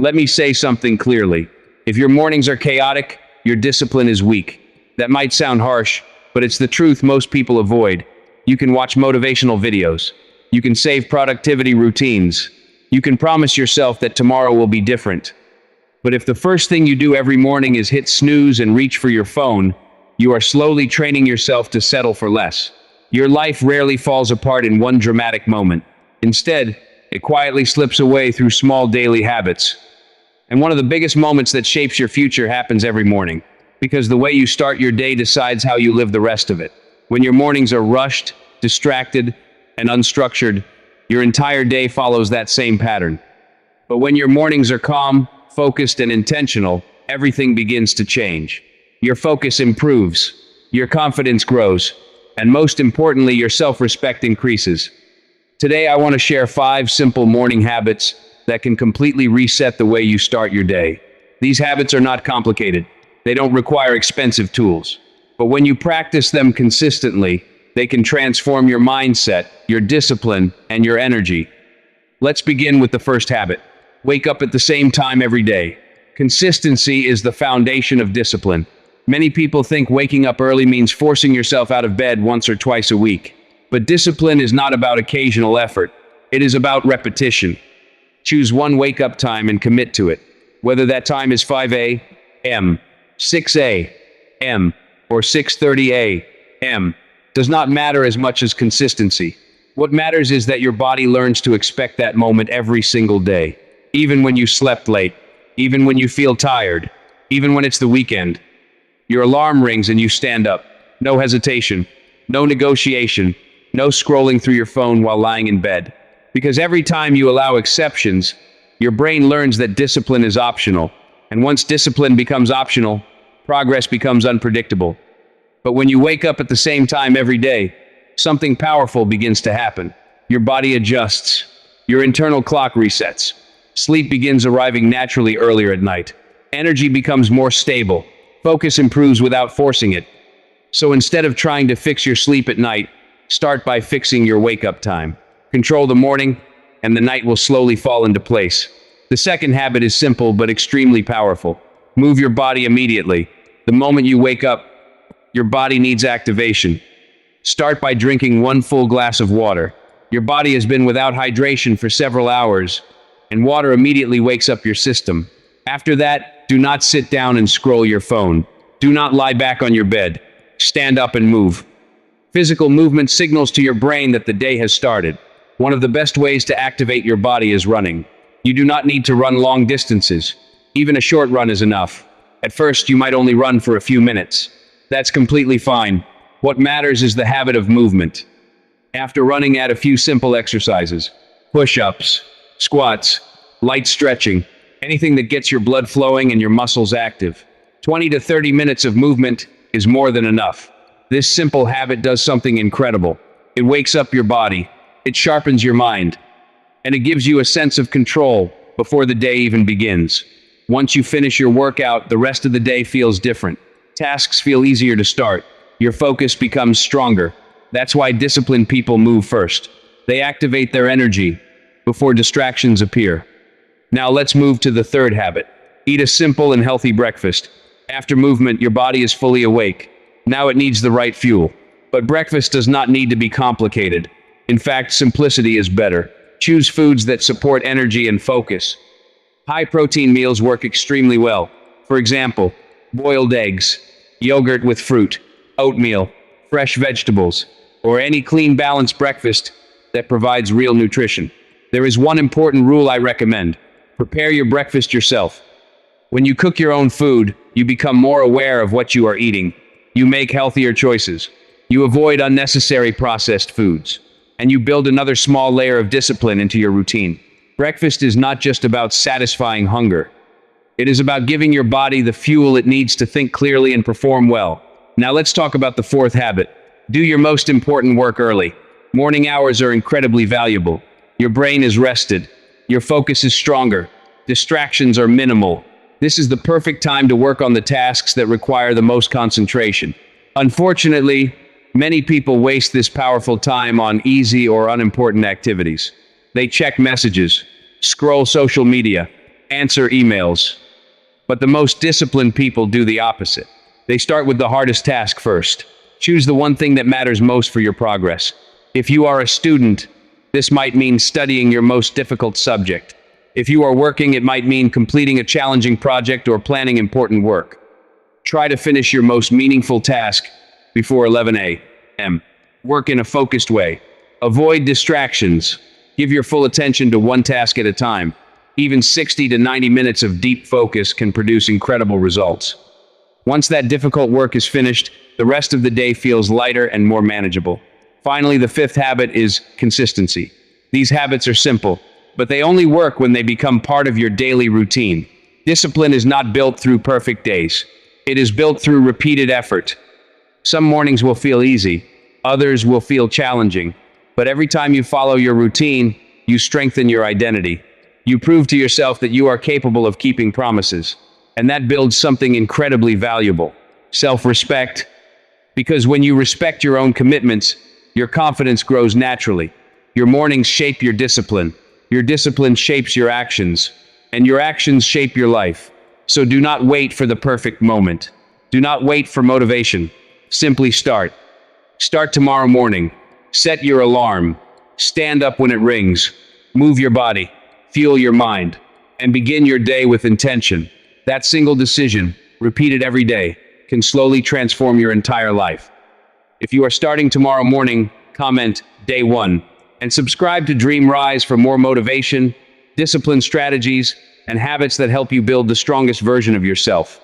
Let me say something clearly. If your mornings are chaotic, your discipline is weak. That might sound harsh, but it's the truth most people avoid. You can watch motivational videos. You can save productivity routines. You can promise yourself that tomorrow will be different. But if the first thing you do every morning is hit snooze and reach for your phone, you are slowly training yourself to settle for less. Your life rarely falls apart in one dramatic moment. Instead, it quietly slips away through small daily habits. And one of the biggest moments that shapes your future happens every morning, because the way you start your day decides how you live the rest of it. When your mornings are rushed, distracted, and unstructured, your entire day follows that same pattern. But when your mornings are calm, focused, and intentional, everything begins to change. Your focus improves, your confidence grows, and most importantly, your self-respect increases. Today, I want to share 5 simple morning habits that can completely reset the way you start your day. These habits are not complicated. They don't require expensive tools. But when you practice them consistently, they can transform your mindset, your discipline, and your energy. Let's begin with the first habit. Wake up at the same time every day. Consistency is the foundation of discipline. Many people think waking up early means forcing yourself out of bed once or twice a week. But discipline is not about occasional effort. It is about repetition. Choose one wake-up time and commit to it. Whether that time is 5 a.m., 6 a.m., or 6:30 a.m. does not matter as much as consistency. What matters is that your body learns to expect that moment every single day. Even when you slept late, even when you feel tired, even when it's the weekend. Your alarm rings and you stand up. No hesitation, no negotiation, no scrolling through your phone while lying in bed. Because every time you allow exceptions, your brain learns that discipline is optional. And once discipline becomes optional, progress becomes unpredictable. But when you wake up at the same time every day, something powerful begins to happen. Your body adjusts. Your internal clock resets. Sleep begins arriving naturally earlier at night. Energy becomes more stable. Focus improves without forcing it. So instead of trying to fix your sleep at night, start by fixing your wake-up time. Control the morning, and the night will slowly fall into place. The second habit is simple but extremely powerful. Move your body immediately. The moment you wake up, your body needs activation. Start by drinking 1 full glass of water. Your body has been without hydration for several hours, and water immediately wakes up your system. After that, do not sit down and scroll your phone. Do not lie back on your bed. Stand up and move. Physical movement signals to your brain that the day has started. One of the best ways to activate your body is running. You do not need to run long distances. Even a short run is enough. At first, you might only run for a few minutes. That's completely fine. What matters is the habit of movement. After running, add a few simple exercises. Push-ups, squats, light stretching, anything that gets your blood flowing and your muscles active. 20 to 30 minutes of movement is more than enough. This simple habit does something incredible. It wakes up your body, it sharpens your mind, and it gives you a sense of control before the day even begins. Once you finish your workout, the rest of the day feels different. Tasks feel easier to start. Your focus becomes stronger. That's why disciplined people move first. They activate their energy before distractions appear. Now let's move to the third habit. Eat a simple and healthy breakfast. After movement, your body is fully awake. Now it needs the right fuel. But breakfast does not need to be complicated. In fact, simplicity is better. Choose foods that support energy and focus. High-protein meals work extremely well. For example, boiled eggs, yogurt with fruit, oatmeal, fresh vegetables, or any clean, balanced breakfast that provides real nutrition. There is one important rule I recommend. Prepare your breakfast yourself. When you cook your own food, you become more aware of what you are eating. You make healthier choices. You avoid unnecessary processed foods. And you build another small layer of discipline into your routine. Breakfast is not just about satisfying hunger. It is about giving your body the fuel it needs to think clearly and perform well. Now let's talk about the fourth habit. Do your most important work early. Morning hours are incredibly valuable. Your brain is rested. Your focus is stronger. Distractions are minimal. This is the perfect time to work on the tasks that require the most concentration. Unfortunately, many people waste this powerful time on easy or unimportant activities. They check messages, scroll social media, answer emails. But the most disciplined people do the opposite. They start with the hardest task first. Choose the one thing that matters most for your progress. If you are a student, this might mean studying your most difficult subject. If you are working, it might mean completing a challenging project or planning important work. Try to finish your most meaningful task before 11 a.m. Work in a focused way. Avoid distractions. Give your full attention to one task at a time. Even 60 to 90 minutes of deep focus can produce incredible results. Once that difficult work is finished, the rest of the day feels lighter and more manageable. Finally, the fifth habit is consistency. These habits are simple, but they only work when they become part of your daily routine. Discipline is not built through perfect days. It is built through repeated effort. Some mornings will feel easy, others will feel challenging, but every time you follow your routine, you strengthen your identity. You prove to yourself that you are capable of keeping promises, and that builds something incredibly valuable: self-respect. Because when you respect your own commitments, your confidence grows naturally. Your mornings shape your discipline shapes your actions, and your actions shape your life. So do not wait for the perfect moment. Do not wait for motivation. Simply start. Start tomorrow morning. Set your alarm. Stand up when it rings. Move your body. Fuel your mind. And begin your day with intention. That single decision, repeated every day, can slowly transform your entire life. If you are starting tomorrow morning, comment Day 1 and subscribe to Dream Rise for more motivation, discipline strategies, and habits that help you build the strongest version of yourself.